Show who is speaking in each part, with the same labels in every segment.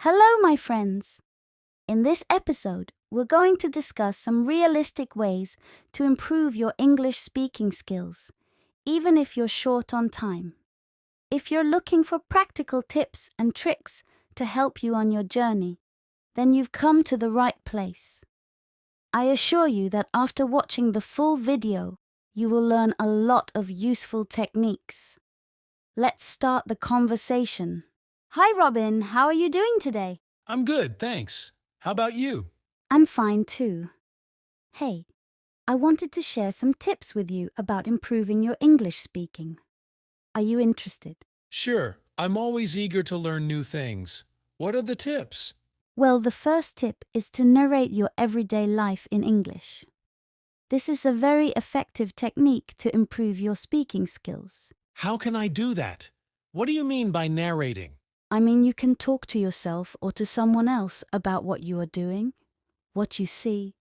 Speaker 1: Hello, my friends! In this episode, we're going to discuss some realistic ways to improve your English speaking skills, even if you're short on time. If you're looking for practical tips and tricks to help you on your journey, then you've come to the right place. I assure you that after watching the full video, you will learn a lot of useful techniques. Let's start the conversation. Hi, Robin. How are you doing today?
Speaker 2: I'm good, thanks. How about you?
Speaker 1: I'm fine too. Hey, I wanted to share some tips with you about improving your English speaking. Are you interested?
Speaker 2: Sure, I'm always eager to learn new things. What are the tips?
Speaker 1: Well, the first tip is to narrate your everyday life in English. This is a very effective technique to improve your speaking skills.
Speaker 2: How can I do that? What do you mean by narrating?
Speaker 1: I mean, you can talk to yourself or to someone else about what you are doing, what you see,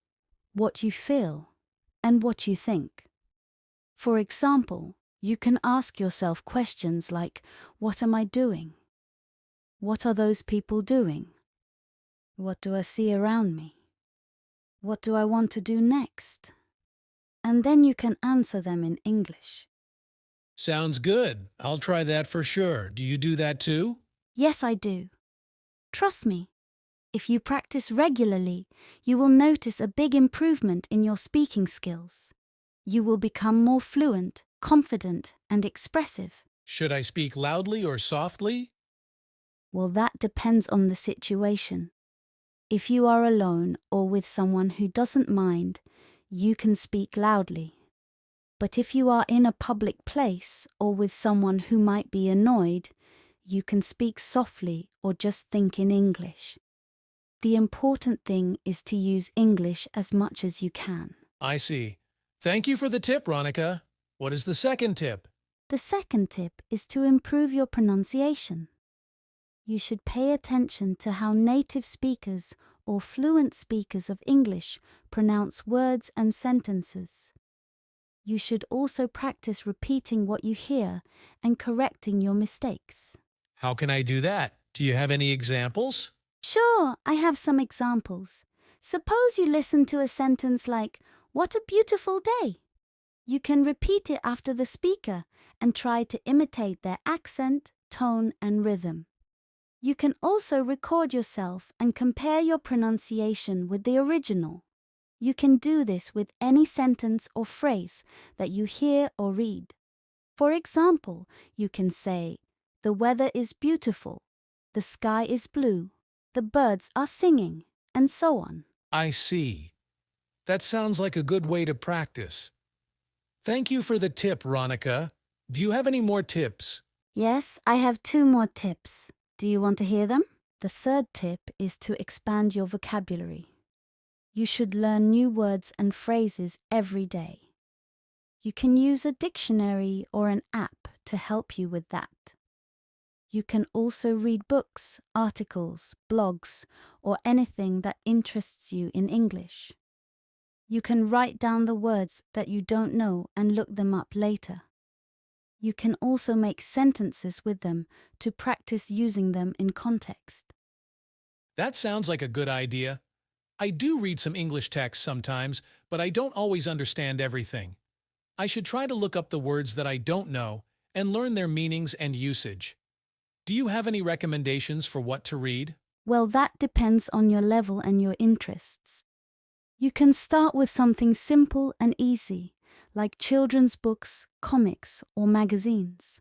Speaker 1: what you feel, and what you think. For example, you can ask yourself questions like, what am I doing? What are those people doing? What do I see around me? What do I want to do next? And then you can answer them in English.
Speaker 2: Sounds good. I'll try that for sure. Do you do that too?
Speaker 1: Yes, I do. Trust me. If you practice regularly, you will notice a big improvement in your speaking skills. You will become more fluent, confident, and expressive.
Speaker 2: Should I speak loudly or softly?
Speaker 1: Well, that depends on the situation. If you are alone or with someone who doesn't mind, you can speak loudly. But if you are in a public place or with someone who might be annoyed, you can speak softly or just think in English. The important thing is to use English as much as you can.
Speaker 2: I see. Thank you for the tip, Ronica. What is the second tip?
Speaker 1: The second tip is to improve your pronunciation. You should pay attention to how native speakers or fluent speakers of English pronounce words and sentences. You should also practice repeating what you hear and correcting your mistakes.
Speaker 2: How can I do that? Do you have any examples?
Speaker 1: Sure, I have some examples. Suppose you listen to a sentence like, "What a beautiful day." You can repeat it after the speaker and try to imitate their accent, tone, and rhythm. You can also record yourself and compare your pronunciation with the original. You can do this with any sentence or phrase that you hear or read. For example, you can say, "The weather is beautiful," "The sky is blue," "The birds are singing," and so on.
Speaker 2: I see. That sounds like a good way to practice. Thank you for the tip, Ronica. Do you have any more tips?
Speaker 1: Yes, I have 2 more tips. Do you want to hear them? The third tip is to expand your vocabulary. You should learn new words and phrases every day. You can use a dictionary or an app to help you with that. You can also read books, articles, blogs, or anything that interests you in English. You can write down the words that you don't know and look them up later. You can also make sentences with them to practice using them in context.
Speaker 2: That sounds like a good idea. I do read some English text sometimes, but I don't always understand everything. I should try to look up the words that I don't know and learn their meanings and usage. Do you have any recommendations for what to read?
Speaker 1: Well, that depends on your level and your interests. You can start with something simple and easy, like children's books, comics, or magazines.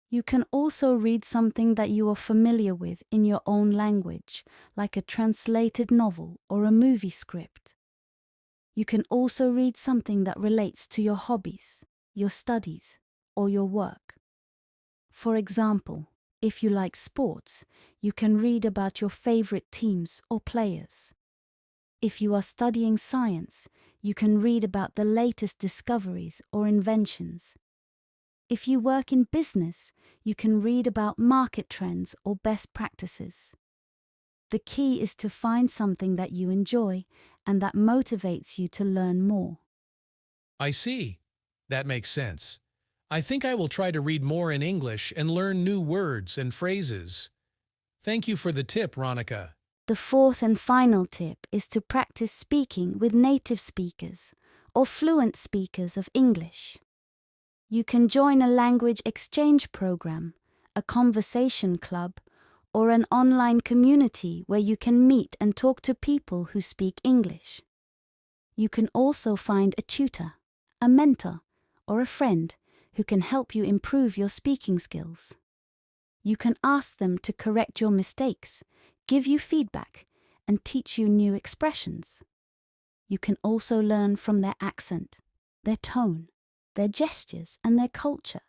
Speaker 1: You can also read something that you are familiar with in your own language, like a translated novel or a movie script. You can also read something that relates to your hobbies, your studies, or your work. For example, if you like sports, you can read about your favorite teams or players. If you are studying science, you can read about the latest discoveries or inventions. If you work in business, you can read about market trends or best practices. The key is to find something that you enjoy and that motivates you to learn more.
Speaker 2: I see. That makes sense. I think I will try to read more in English and learn new words and phrases. Thank you for the tip, Ronica.
Speaker 1: The fourth and final tip is to practice speaking with native speakers or fluent speakers of English. You can join a language exchange program, a conversation club, or an online community where you can meet and talk to people who speak English. You can also find a tutor, a mentor, or a friend who can help you improve your speaking skills. You can ask them to correct your mistakes, give you feedback, and teach you new expressions. You can also learn from their accent, their tone, their gestures, and their culture.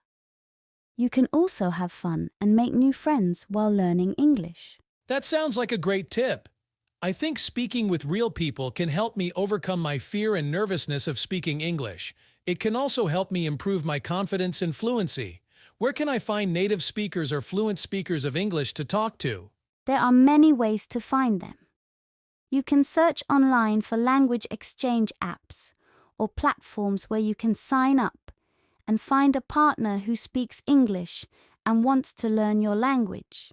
Speaker 1: You can also have fun and make new friends while learning English.
Speaker 2: That sounds like a great tip. I think speaking with real people can help me overcome my fear and nervousness of speaking English. It can also help me improve my confidence and fluency. Where can I find native speakers or fluent speakers of English to talk to?
Speaker 1: There are many ways to find them. You can search online for language exchange apps or platforms where you can sign up and find a partner who speaks English and wants to learn your language.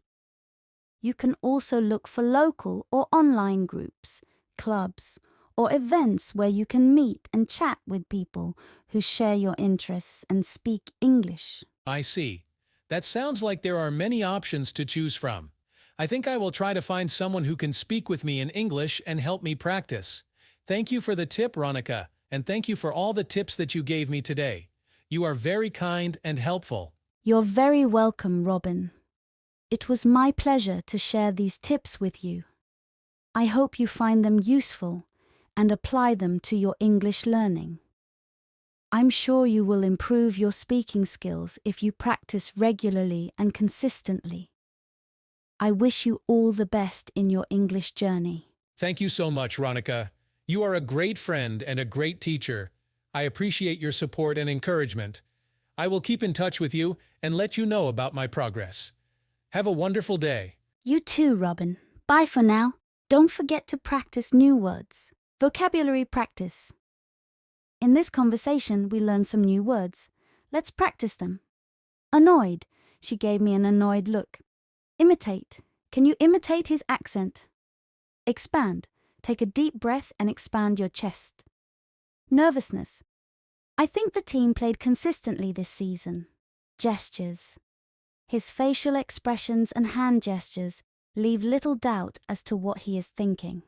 Speaker 1: You can also look for local or online groups, clubs, or events where you can meet and chat with people who share your interests and speak English.
Speaker 2: I see. That sounds like there are many options to choose from. I think I will try to find someone who can speak with me in English and help me practice. Thank you for the tip, Ronica, and thank you for all the tips that you gave me today. You are very kind and helpful.
Speaker 1: You're very welcome, Robin. It was my pleasure to share these tips with you. I hope you find them useful and apply them to your English learning. I'm sure you will improve your speaking skills if you practice regularly and consistently. I wish you all the best in your English journey.
Speaker 2: Thank you so much, Ronica. You are a great friend and a great teacher. I appreciate your support and encouragement. I will keep in touch with you and let you know about my progress. Have a wonderful day.
Speaker 1: You too, Robin. Bye for now. Don't forget to practice new words. Vocabulary practice. In this conversation, we learned some new words. Let's practice them. Annoyed. She gave me an annoyed look. Imitate. Can you imitate his accent? Expand. Take a deep breath and expand your chest. Nervousness. I think the team played consistently this season. Gestures. His facial expressions and hand gestures leave little doubt as to what he is thinking.